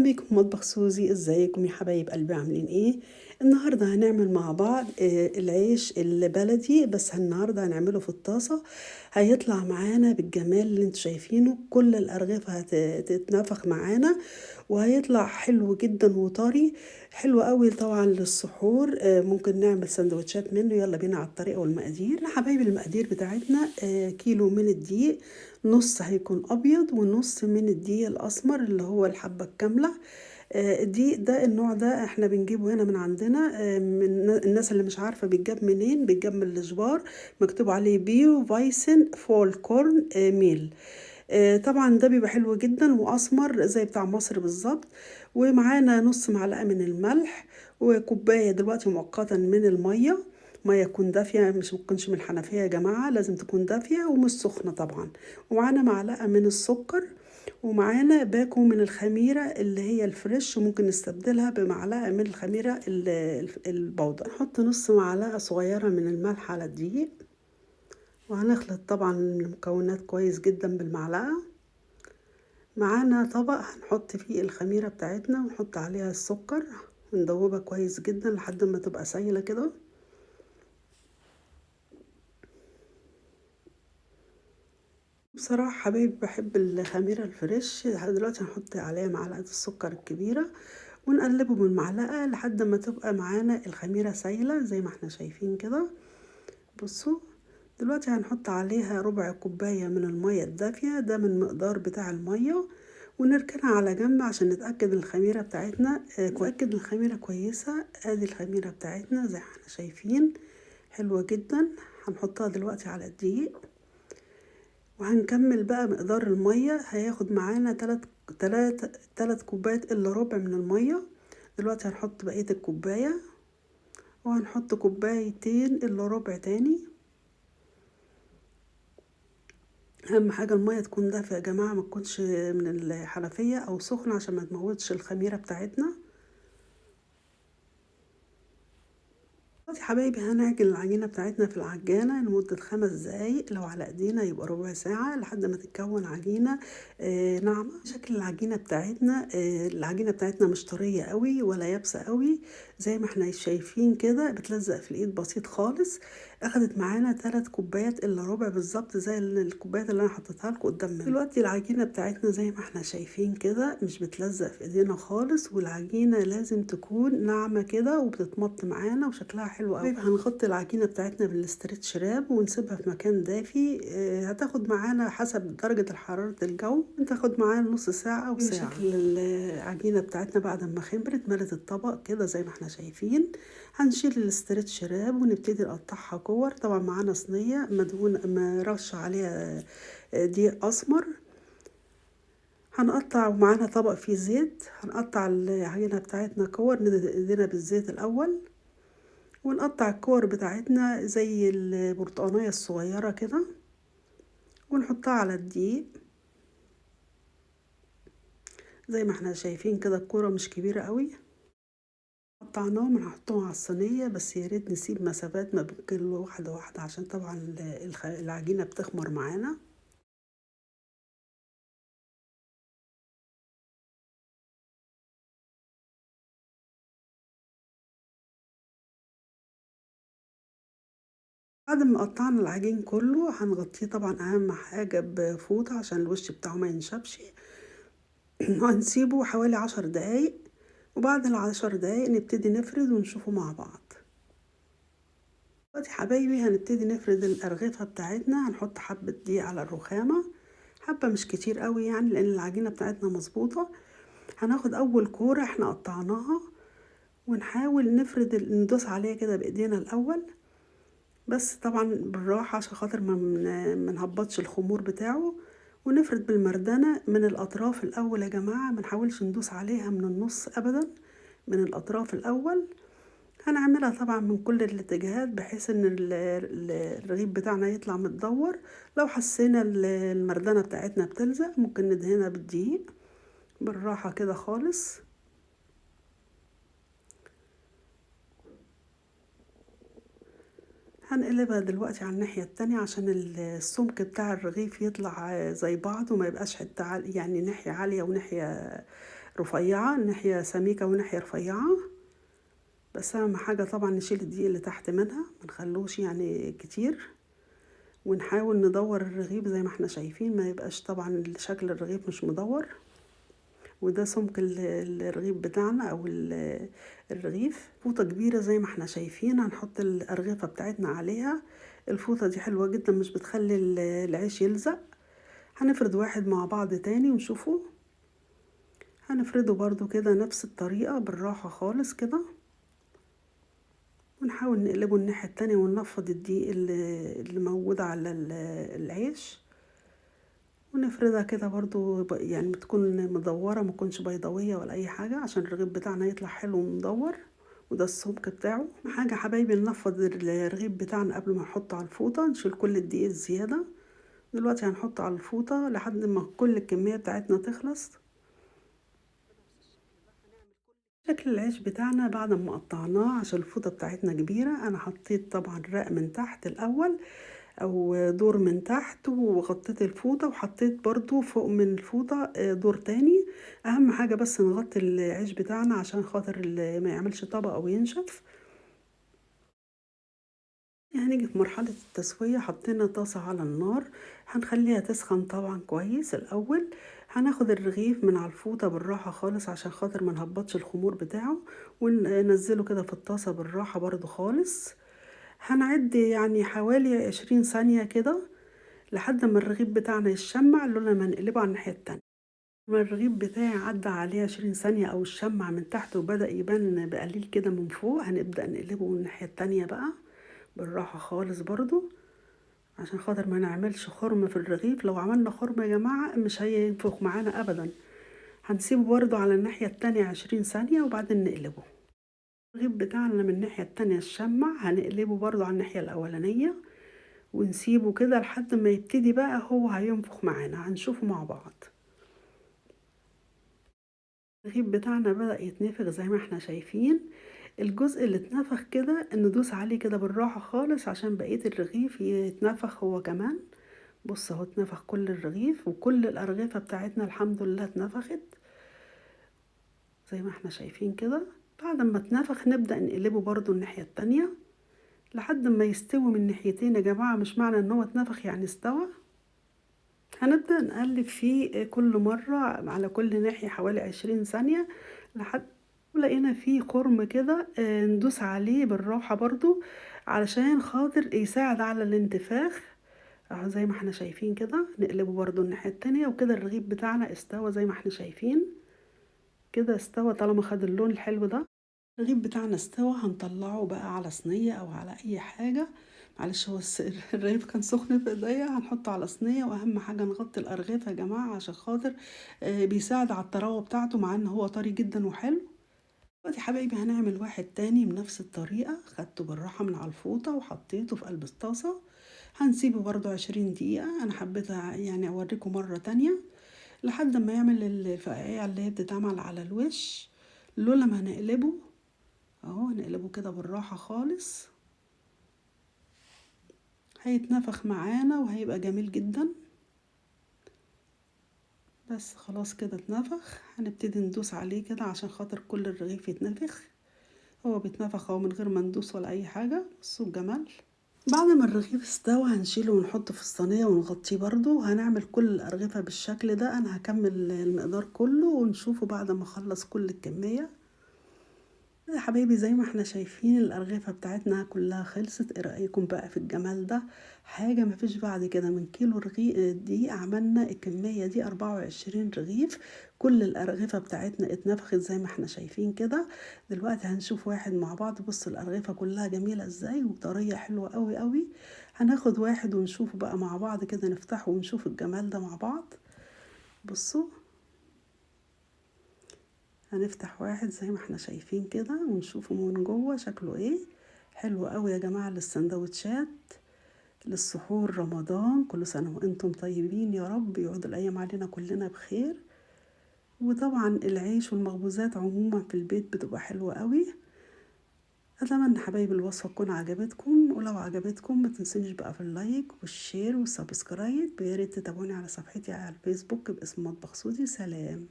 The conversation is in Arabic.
بيكم مطبخ سوزي. ازيكم يا حبايب قلبي؟ عاملين ايه؟ النهارده هنعمل مع بعض العيش البلدي، بس النهارده هنعمله في الطاسه. هيطلع معانا بالجمال اللي انتوا شايفينه، كل الارغفه هتتنفخ معانا وهيطلع حلو جدا وطري. حلو قوي طبعا للسحور. ممكن نعمل سندوتشات منه. يلا بينا على الطريقه والمقادير يا حبايبي. المقادير بتاعتنا كيلو من الدقيق، نص هيكون ابيض ونص من الدقيق الاسمر اللي هو الحبه الكامله. الدقيق ده النوع ده احنا بنجيبه هنا من عندنا. من الناس اللي مش عارفه بيتجاب منين، بيتجاب من الاشبار، مكتوب عليه بيو فايسن فول كورن ميل. طبعا ده بيبقى حلو جدا واسمر زي بتاع مصر بالظبط. ومعانا نص معلقه من الملح، وكوبايه دلوقتي مؤقتا من الميه. ميه تكون دافيه، مش ممكنش من الحنفيه يا جماعه، لازم تكون دافيه ومش سخنه طبعا. ومعانا معلقه من السكر، ومعانا باكو من الخميره اللي هي الفريش، وممكن نستبدلها بمعلقه من الخميره البودره. نحط نص معلقه صغيره من الملح على الدقيق، وهنخلط طبعا المكونات كويس جدا بالمعلقة. معانا طبق هنحط فيه الخميرة بتاعتنا ونحط عليها السكر، وندوبها كويس جدا لحد ما تبقى سايلة كده. بصراحة حبايبي بحب الخميرة الفريش. دلوقتي هنحط عليها معلقة السكر الكبيرة ونقلبه بالمعلقة لحد ما تبقى معانا الخميرة سايلة زي ما احنا شايفين كده. بصوا، دلوقتي هنحط عليها ربع كوباية من المية الدافية، ده من مقدار بتاع المية، ونركنها على جنب عشان نتأكد الخميرة بتاعتنا نتأكد الخميرة كويسة. ادي الخميرة بتاعتنا زي ما احنا شايفين، حلوة جدا. هنحطها دلوقتي على الدقيق، وهنكمل بقى مقدار المية. هياخد معانا تلات كوبايات الا ربع من المية. دلوقتي هنحط بقية الكوباية، وهنحط كوبايتين الا ربع تاني. اهم حاجه الميه تكون دافيه يا جماعه، ما تكونش من الحنفيه او سخنه عشان ما تموتش الخميره بتاعتنا. دلوقتي يا حبايبي هنعجن العجينه بتاعتنا في العجانه لمده 5 دقايق، لو على ايدينا يبقى ربع ساعه لحد ما تتكون عجينه ناعمه. شكل العجينه بتاعتنا العجينه بتاعتنا مش طريه قوي ولا يابسه قوي، زي ما احنا شايفين كده، بتلزق في الايد بسيط خالص. اخدت معانا 3 كوبايات الا ربع بالظبط، زي الكوبايات اللي انا حطيتها لكم قدامنا. دلوقتي العجينه بتاعتنا زي ما احنا شايفين كده مش بتلزق في ايدينا خالص، والعجينه لازم تكون ناعمه كده وبتتمط معانا وشكلها حلو قوي. هنغطي العجينه بتاعتنا بالاسترتش راب ونسيبها في مكان دافي. هتاخد معانا حسب درجه حراره الجو، هتاخد معانا نص ساعه او ساعه. شكل العجينه بتاعتنا بعد ما خمرت ملت الطبق كده زي ما احنا شايفين. هنشيل الاسترتش راب ونبتدي نقطعها كور. طبعا معانا صينيه مدهون مرش عليها دقيق اسمر. هنقطع، ومعانا طبق فيه زيت، هنقطع العجينه بتاعتنا كور، ندهن ايدينا بالزيت الاول، ونقطع الكور بتاعتنا زي البرتقانية الصغيرة كده، ونحطها على الدقيق زي ما احنا شايفين كده. الكورة مش كبيرة قوي. قطعناهم هنحطهم على الصينية، بس يا ريت نسيب مسافات ما بين كل واحدة واحدة عشان طبعا العجينة بتخمر معانا. بعد ما قطعنا العجين كله هنغطيه طبعا اهم حاجة بفوطة عشان الوش بتاعه ما ينشفش. هنسيبه حوالي 10 دقايق، وبعد ال10 دقايق نبتدي نفرد ونشوفه مع بعض. دلوقتي حبايبي هنبتدي نفرد الأرغفة بتاعتنا. هنحط حبة دقيق على الرخامة، حبة مش كتير قوي يعني لأن العجينة بتاعتنا مظبوطة. هناخد أول كورة احنا قطعناها ونحاول نفرد ندوس عليها كده بإيدينا الأول، بس طبعا بالراحة عشان خاطر ما نهبطش الخمور بتاعه. ونفرد بالمردنة من الأطراف الأول يا جماعة، ما نحاولش ندوس عليها من النص أبدا، من الأطراف الأول. هنعملها طبعا من كل الاتجاهات بحيث ان الرغيف بتاعنا يطلع متدور. لو حسينا المردنة بتاعتنا بتلزق ممكن ندهنها بالدقيق بالراحة كده خالص. هنقلبها دلوقتي على الناحية التانية عشان السمك بتاع الرغيف يطلع زي بعض وما يبقاش حتة يعني ناحية عالية وناحية رفيعة، ناحية سميكة وناحية رفيعة. بس أهم حاجة طبعا نشيل الدقيق اللي تحت منها، منخلوش يعني كتير، ونحاول ندور الرغيف زي ما احنا شايفين، ما يبقاش طبعا شكل الرغيف مش مدور. وده سمك الرغيف بتاعنا او الرغيف. فوطة كبيرة زي ما احنا شايفين، هنحط الأرغفة بتاعتنا عليها. الفوطة دي حلوة جدا، مش بتخلي العيش يلزق. هنفرد واحد مع بعض تاني ونشوفه. هنفرده برضو كده نفس الطريقة بالراحة خالص كده، ونحاول نقلبه الناحية التانية وننفض الدقيق اللي موجود على العيش، ونفردها كده برضو يعني بتكون مدورة، ما تكونش بيضاوية ولا اي حاجة، عشان الرغيف بتاعنا يطلع حلو ومدور. وده السمك بتاعه. حاجة حبايبي، ننفض الرغيف بتاعنا قبل ما نحطه على الفوطة، نشيل كل الدقيق الزيادة. دلوقتي هنحطه على الفوطة لحد ما كل الكمية بتاعتنا تخلص. شكل العيش بتاعنا بعد ما قطعناه، عشان الفوطة بتاعتنا كبيرة، انا حطيت طبعا رق من تحت الاول او دور من تحت، وغطيت الفوطة، وحطيت برضو فوق من الفوطة دور تاني. اهم حاجة بس نغطي العيش بتاعنا عشان خاطر ما يعملش طبقة او ينشف. هنيجي في مرحلة التسوية، حطينا طاسة على النار، هنخليها تسخن طبعا كويس الأول. هناخد الرغيف من على الفوطة بالراحة خالص عشان خاطر ما نهبطش الخمور بتاعه، وننزله كده في الطاسة بالراحة برضو خالص. هنعد يعني حوالي 20 ثانية كده لحد ما الرغيف بتاعنا يشمع، لولا ما نقلبه على الناحية التانية. لما الرغيف بتاعي عدى عليه 20 ثانية أو الشمع من تحت وبدأ يبان بقليل كده من فوق، هنبدأ نقلبه من الناحية التانية بقى بالراحة خالص برضو، عشان خاطر ما نعملش خرم في الرغيف. لو عملنا خرم يا جماعة مش هينفخ معانا أبدا. هنسيبه برضو على الناحية التانية 20 ثانية وبعدين نقلبه. الرغيف بتاعنا من الناحية التانية الشمع، هنقلبه برضو على الناحية الأولانية، ونسيبه كده لحد ما يبتدي بقى هو هينفخ معانا، هنشوفه مع بعض. الرغيف بتاعنا بدأ يتنفخ زي ما احنا شايفين. الجزء اللي اتنفخ كده ندوس عليه كده بالراحة خالص عشان بقية الرغيف يتنفخ هو كمان. بص اهو اتنفخ كل الرغيف، وكل الأرغفة بتاعتنا الحمد لله اتنفخت زي ما احنا شايفين كده. بعد ما اتنفخ نبدأ نقلبه برضو الناحية التانية لحد ما يستوي من ناحيتين. يا جماعة مش معنى ان هو اتنفخ يعني استوى. هنبدأ نقلب فيه كل مرة على كل ناحية حوالي 20 ثانية لحد لقينا فيه خرم كده، ندوس عليه بالراحة برضو علشان خاطر يساعد على الانتفاخ. اهو زي ما احنا شايفين كده، نقلبه برضو الناحية التانية، وكده الرغيف بتاعنا استوى زي ما احنا شايفين كده. استوى طالما خد اللون الحلو ده. الرغيف بتاعنا استوى، هنطلعه بقى على صينية او على اي حاجة. معلش هو الرغيف كان سخن في ايديا. هنحطه على صينية، واهم حاجة نغطي الارغفة يا جماعة عشان خاطر بيساعد على الطراوة بتاعته، مع ان هو طري جدا وحلو. دلوقتي حبايبي هنعمل واحد تاني بنفس الطريقة. خدته بالراحة من على الفوطة وحطيته في قلب الطاسة. هنسيبه برضو 20 دقيقة. انا حبيت يعني اوريكم مرة تانية لحد ما يعمل الفقاعية اللي هي بتتعمل على الوش. لولا ما هنقلبه اهو، نقلبه كده بالراحة خالص، هيتنفخ معانا وهيبقى جميل جدا. بس خلاص كده اتنفخ. هنبتدي ندوس عليه كده عشان خاطر كل الرغيف يتنفخ. هو بيتنفخ اهو من غير ما ندوس ولا اي حاجة. بصوا الجمال. بعد ما الرغيف استوى هنشيله ونحطه في الصينية ونغطيه برضو. هنعمل كل الأرغفة بالشكل ده. أنا هكمل المقدار كله ونشوفه بعد ما أخلص كل الكمية. يا حبايبي زي ما احنا شايفين الأرغفة بتاعتنا كلها خلصت. ايه رأيكم بقى في الجمال ده؟ حاجة مفيش بعد كده. من كيلو دي عملنا الكمية دي 24 رغيف. كل الأرغفة بتاعتنا اتنفخت زي ما احنا شايفين كده. دلوقتي هنشوف واحد مع بعض. بص الأرغفة كلها جميلة ازاي وطرية حلوة قوي قوي. هناخد واحد ونشوفه بقى مع بعض كده، نفتحه ونشوف الجمال ده مع بعض. بصوا هنفتح واحد زي ما احنا شايفين كده ونشوفه من جوه شكله ايه. حلو قوي يا جماعة للسندوتشات، للسحور، رمضان. كل سنة وانتم طيبين يا رب. يعود الايام علينا كلنا بخير. وطبعا العيش والمخبوزات عموما في البيت بتبقى حلوة قوي. اتمنى حبايب الوصفة تكون عجبتكم، ولو عجبتكم ما تنسونيش بقى في اللايك والشير والسبسكرايب. وياريت تتابعوني على صفحتي على الفيسبوك باسم مطبخ سوزي. سلام.